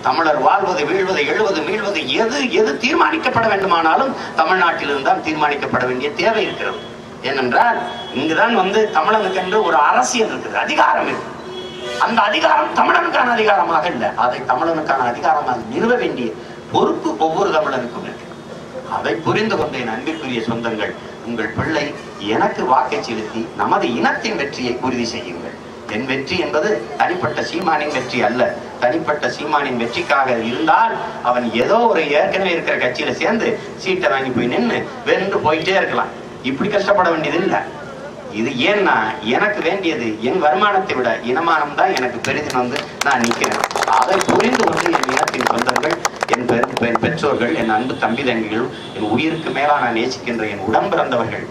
தமிழர் வாழ்வது, வீழ்வது, எழுவது, மீழ்வது எது தீர்மானிக்கப்பட வேண்டுமானாலும் தமிழ்நாட்டில் இருந்தால் தீர்மானிக்கப்பட வேண்டிய தேவை இருக்கிறது. ஏனென்றால் இங்குதான் தமிழனுக்கு என்று ஒரு அரசியல் இருக்குது, அதிகாரம் இருக்கு. அந்த அதிகாரம் தமிழனுக்கான அதிகாரமாக இல்லை, அதை தமிழனுக்கான அதிகாரமாக நிறுவ வேண்டிய பொறுப்பு ஒவ்வொரு தமிழனுக்கும் இருக்கு. அதை புரிந்து கொண்ட என் அன்பிற்குரிய சொந்தங்கள், உங்கள் பிள்ளை எனக்கு வாக்கை செலுத்தி நமது இனத்தின் வெற்றியை உறுதி செய்யுங்கள். என் வெற்றி என்பது தனிப்பட்ட சீமானின் வெற்றி அல்ல. தனிப்பட்ட சீமானின் வெற்றிக்காக இருந்தால் அவன் ஏதோ ஒரு ஏற்கனவே இருக்கிற கட்சியில சேர்ந்து சீட்டை வாங்கி போய் நின்று வென்று போயிட்டே இருக்கலாம். இப்படி கஷ்டப்பட வேண்டியது இல்லை. இது ஏன்னா எனக்கு வேண்டியது என் வருமானத்தை விட இனமானம் தான் எனக்கு பெரிதுன்னு நான் நிற்கிறேன். அதை புரிந்து கொண்டு என் இனத்தின் சொந்தங்கள், என் பெற்றோர்கள், என் அன்பு தம்பி தங்கிகள், என் உயிருக்கு மேலா நான் நேசிக்கின்ற என் உடன் பிறந்தவர்கள்,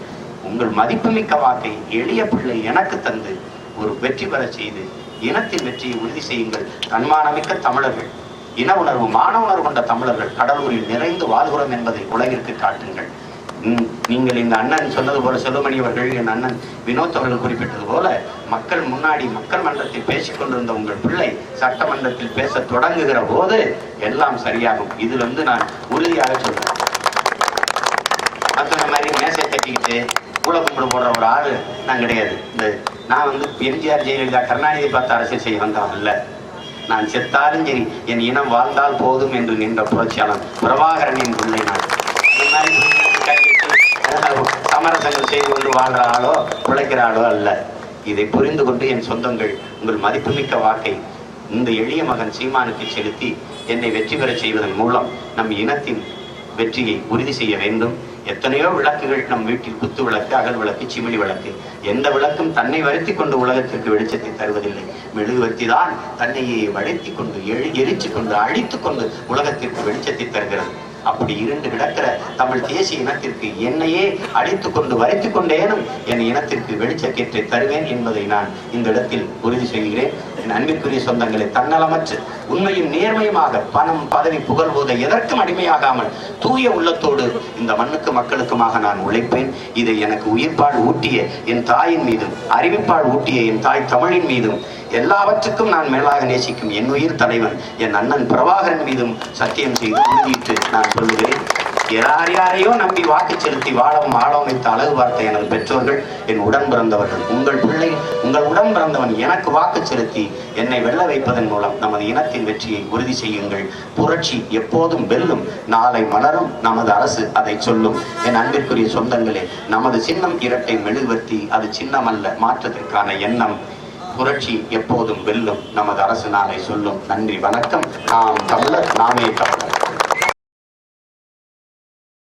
உங்கள் மதிப்புமிக்க வாக்கை எளிய பிள்ளை எனக்கு தந்து ஒரு வெற்றி பெற செய்து இனத்தின் வெற்றியை உறுதி செய்யுங்கள். தன்மானமிக்க தமிழர்கள், இன உணர்வு, மான உணர்வு கொண்ட தமிழர்கள் கடலூரில் நிறைந்து வாழ்கிறோம் என்பதை உலகிற்கு காட்டுங்கள். நீங்கள் இந்த அண்ணன் சொன்னது போல, செல்வமணி அவர்கள், என் அண்ணன் வினோத் அவர்கள் குறிப்பிட்டது போல, மக்கள் முன்னாடி மக்கள் மன்றத்தில் பேசிக் கொண்டிருந்த உங்கள் பிள்ளை சட்டமன்றத்தில் பேச தொடங்குகிற போது எல்லாம் சரியாகும். இதுல நான் உறுதியாக சொல்றேன். மற்ற மாதிரி மேசை தட்டிக்கிட்டு கூட கும்பிடு போடுற ஒரு ஆளு நான் கிடையாது. நான் எம்ஜிஆர், ஜெயலலிதா, கருணாநிதி பார்த்து அரசியல் செய்ய வந்தவன் இல்லை. நான் செத்தாலும் சரி என் இனம் வாழ்ந்தால் போதும் என்று நின்ற புரட்சியாளன் பிரபாகரனின் பிள்ளை நான். சமரசங்கள் செய்து கொண்டு வாழ்ற ஆளோ பிழைக்கிற ஆளோ அல்ல. இதை புரிந்து கொண்டு என் சொந்தங்கள், உங்கள் மதிப்புமிக்க வாக்கை இந்த எளிய மகன் சீமானுக்கு செலுத்தி என்னை வெற்றி பெற செய்வதன் மூலம் நம் இனத்தின் வெற்றியை உறுதி செய்ய வேண்டும். எத்தனையோ விளக்குகள் நம் வீட்டில், குத்து விளக்கு, அகல் விளக்கு, சிமிழி விளக்கு. எந்த விளக்கும் தன்னை வருத்தி கொண்டு உலகத்திற்கு வெளிச்சத்தை தருவதில்லை. மெழுகுவர்த்தி தான் தன்னையே வளைத்தி கொண்டு எரிச்சு கொண்டு அழித்து கொண்டு உலகத்திற்கு வெளிச்சத்தை தருகிறது. அப்படி இருண்டு கிடக்கிற தமிழ் தேசிய இனத்திற்கு என்னையே அழித்துக் கொண்டு வரைத்துக் கொண்டேனும் என் இனத்திற்கு வெளிச்சக்கேற்றை தருவேன் என்பதை நான் இந்த இடத்தில் உறுதி செய்கிறேன். என் அன்பிற்குரிய சொந்தங்களை, தன்னலமற்று உண்மையும் நேர்மையுமாக பணம், பதவி, புகழ் போத எதற்கும் அடிமையாகாமல் தூய உள்ளத்தோடு இந்த மண்ணுக்கு மக்களுக்குமாக நான் உழைப்பேன். இதை எனக்கு உயிர்ப்பால் ஊட்டிய என் தாயின் மீதும், அறிவிப்பால் ஊட்டிய என் தாய் தமிழின் மீதும், எல்லாவற்றுக்கும் நான் மேலாக நேசிக்கும் என் உயிர் தலைவன் என் அண்ணன் பிரபாகரன் மீதும் சத்தியம் செய்து உறுதியிட்டு நான் சொல்லுகிறேன். யாரையோ நம்பி வாக்கு செலுத்தி வாழவும் ஆழம் வைத்த அழகு பார்த்த எனது பெற்றோர்கள், என் உடன் பிறந்தவர்கள், உங்கள் பிள்ளை, உங்கள் உடன் பிறந்தவன் எனக்கு வாக்கு செலுத்தி என்னை வெல்ல வைப்பதன் மூலம் நமது இனத்தின் வெற்றியை உறுதி செய்யுங்கள். புரட்சி எப்போதும் வெல்லும், நாளை மலரும் நமது அரசு அதை சொல்லும். என் அன்பிற்குரிய சொந்தங்களே, நமது சின்னம் இரட்டை மெழுகுவர்த்தி, அது சின்னம் அல்ல, மாற்றத்திற்கான எண்ணம். புரட்சி எப்போதும் வெல்லும், நமது அரசு நாளை சொல்லும். நன்றி, வணக்கம். நாம் தமிழர், நாமே தமிழர்.